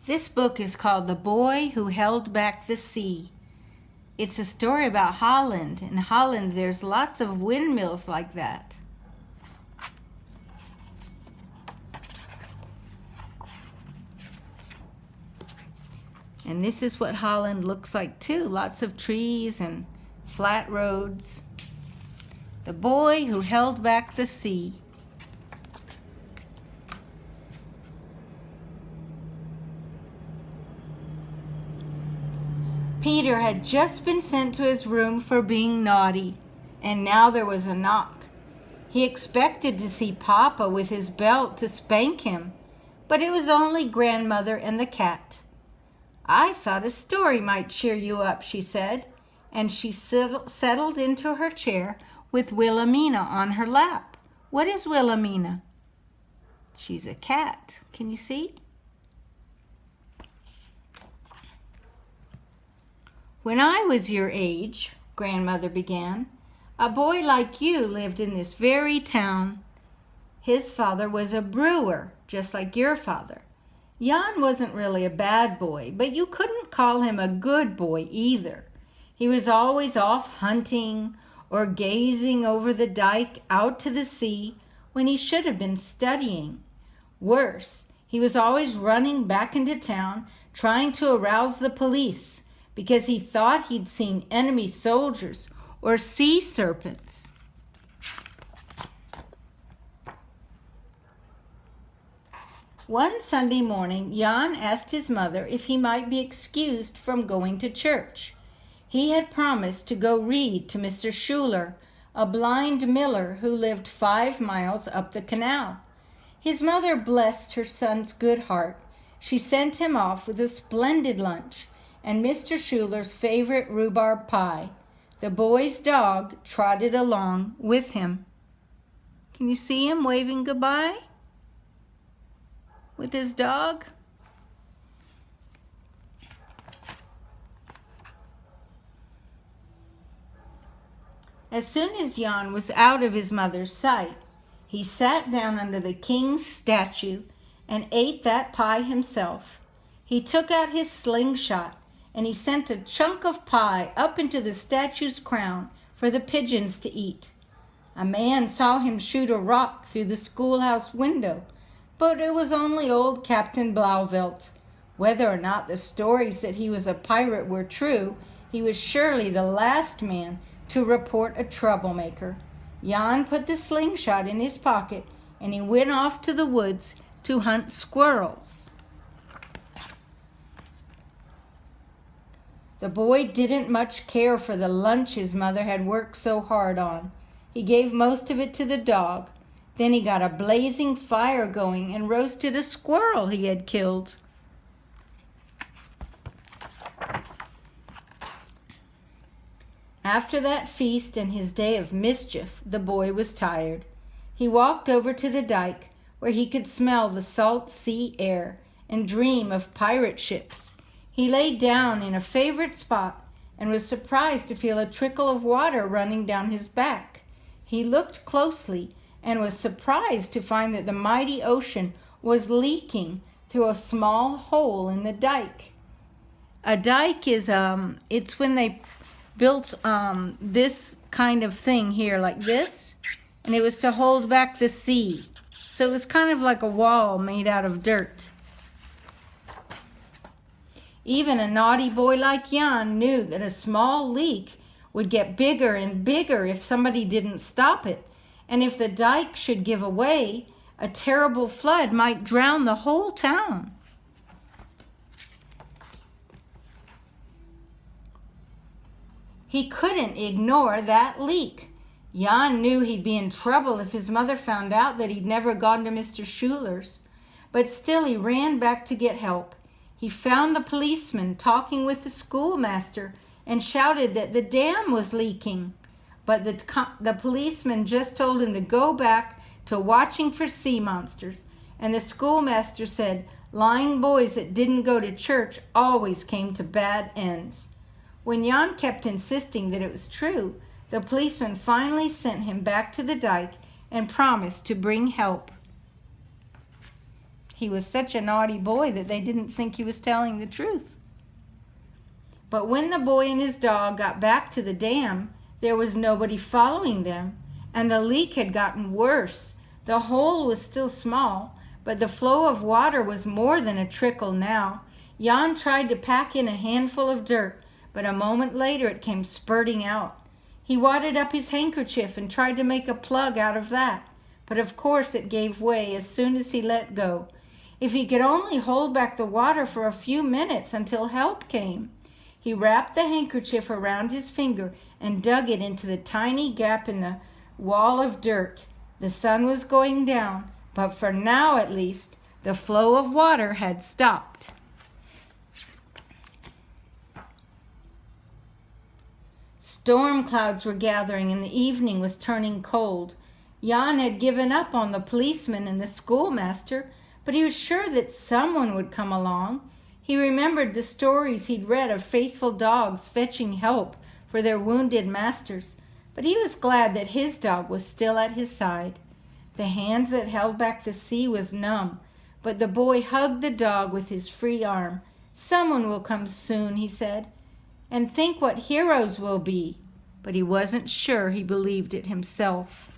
This book is called The Boy Who Held Back the Sea. It's a story about Holland. In Holland, there's lots of windmills like that. And this is what Holland looks like too. Lots of trees and flat roads. The Boy Who Held Back the Sea. Peter had just been sent to his room for being naughty, and now there was a knock. He expected to see Papa with his belt to spank him, but it was only Grandmother and the cat. "I thought a story might cheer you up," she said, and she settled into her chair with Wilhelmina on her lap. What is Wilhelmina? She's a cat. Can you see? "When I was your age," Grandmother began, "a boy like you lived in this very town. His father was a brewer, just like your father. Jan wasn't really a bad boy, but you couldn't call him a good boy either. He was always off hunting or gazing over the dike out to the sea when he should have been studying. Worse, he was always running back into town trying to arouse the police because he thought he'd seen enemy soldiers or sea serpents. One Sunday morning, Jan asked his mother if he might be excused from going to church. He had promised to go read to Mr. Schuler, a blind miller who lived 5 miles up the canal. His mother blessed her son's good heart. She sent him off with a splendid lunch and Mr. Schuler's favorite rhubarb pie. The boy's dog trotted along with him. Can you see him waving goodbye with his dog? As soon as Jan was out of his mother's sight, he sat down under the king's statue and ate that pie himself. He took out his slingshot and he sent a chunk of pie up into the statue's crown for the pigeons to eat. A man saw him shoot a rock through the schoolhouse window, but it was only old Captain Blauvelt. Whether or not the stories that he was a pirate were true, he was surely the last man to report a troublemaker. Jan put the slingshot in his pocket and he went off to the woods to hunt squirrels. The boy didn't much care for the lunch his mother had worked so hard on. He gave most of it to the dog. Then he got a blazing fire going and roasted a squirrel he had killed. After that feast and his day of mischief, the boy was tired. He walked over to the dike where he could smell the salt sea air and dream of pirate ships. He lay down in a favorite spot and was surprised to feel a trickle of water running down his back. He looked closely and was surprised to find that the mighty ocean was leaking through a small hole in the dike. A dike is, it's when they built this kind of thing here like this, and it was to hold back the sea. So it was kind of like a wall made out of dirt. Even a naughty boy like Jan knew that a small leak would get bigger and bigger if somebody didn't stop it. And if the dike should give away, a terrible flood might drown the whole town. He couldn't ignore that leak. Jan knew he'd be in trouble if his mother found out that he'd never gone to Mr. Schuler's. But still he ran back to get help. He found the policeman talking with the schoolmaster and shouted that the dam was leaking. But the policeman just told him to go back to watching for sea monsters. And the schoolmaster said lying boys that didn't go to church always came to bad ends. When Jan kept insisting that it was true, the policeman finally sent him back to the dike and promised to bring help. he was such a naughty boy that they didn't think he was telling the truth. But when the boy and his dog got back to the dam, there was nobody following them, and the leak had gotten worse. The hole was still small, but the flow of water was more than a trickle now. Jan tried to pack in a handful of dirt, but a moment later it came spurting out. He wadded up his handkerchief and tried to make a plug out of that, but of course it gave way as soon as he let go. If he could only hold back the water for a few minutes until help came. He wrapped the handkerchief around his finger and dug it into the tiny gap in the wall of dirt. The sun was going down, but for now at least, the flow of water had stopped. Storm clouds were gathering and the evening was turning cold. Jan had given up on the policeman and the schoolmaster, but he was sure that someone would come along. He remembered the stories he'd read of faithful dogs fetching help for their wounded masters, but he was glad that his dog was still at his side. The hand that held back the sea was numb, but the boy hugged the dog with his free arm. "Someone will come soon," he said, "and think what heroes we'll be." But he wasn't sure he believed it himself.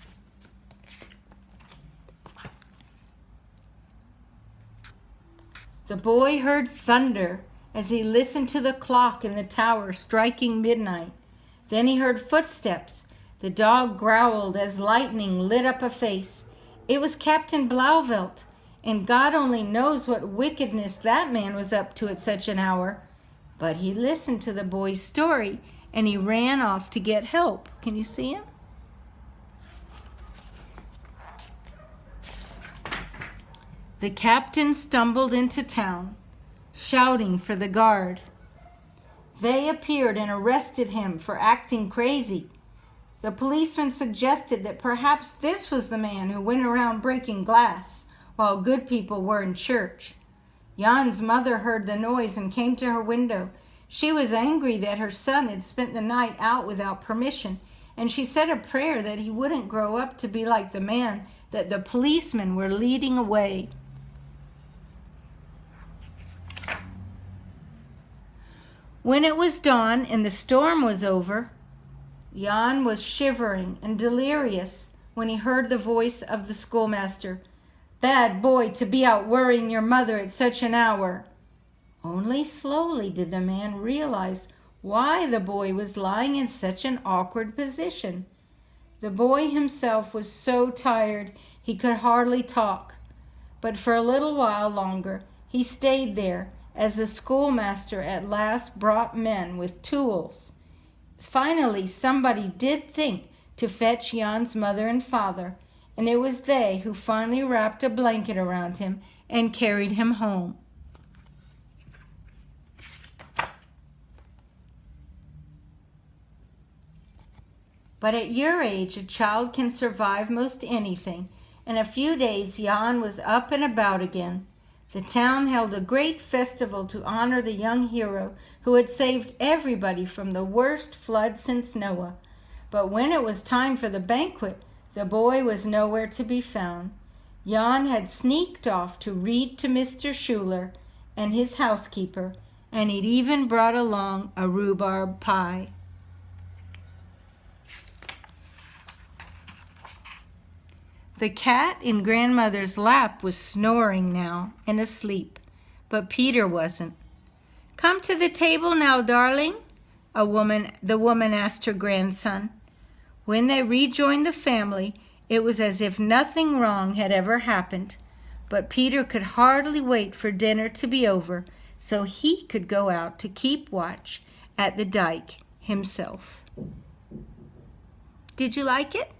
The boy heard thunder as he listened to the clock in the tower striking midnight. Then he heard footsteps. The dog growled as lightning lit up a face. It was Captain Blauvelt, and God only knows what wickedness that man was up to at such an hour. But he listened to the boy's story, and he ran off to get help. Can you see him? The captain stumbled into town, shouting for the guard. They appeared and arrested him for acting crazy. The policeman suggested that perhaps this was the man who went around breaking glass while good people were in church. Jan's mother heard the noise and came to her window. She was angry that her son had spent the night out without permission, and she said a prayer that he wouldn't grow up to be like the man that the policemen were leading away. When it was dawn and the storm was over, Jan was shivering and delirious when he heard the voice of the schoolmaster. "Bad boy to be out worrying your mother at such an hour." Only slowly did the man realize why the boy was lying in such an awkward position. The boy himself was so tired he could hardly talk, but for a little while longer he stayed there as the schoolmaster at last brought men with tools. Finally, somebody did think to fetch Jan's mother and father, and it was they who finally wrapped a blanket around him and carried him home. But at your age, a child can survive most anything. In a few days, Jan was up and about again. The town held a great festival to honor the young hero who had saved everybody from the worst flood since Noah. But when it was time for the banquet, the boy was nowhere to be found. Jan had sneaked off to read to Mr. Schuler and his housekeeper, and he'd even brought along a rhubarb pie. The cat in Grandmother's lap was snoring now and asleep, but Peter wasn't. "Come to the table now, darling," the woman asked her grandson. When they rejoined the family, it was as if nothing wrong had ever happened, but Peter could hardly wait for dinner to be over so he could go out to keep watch at the dike himself. Did you like it?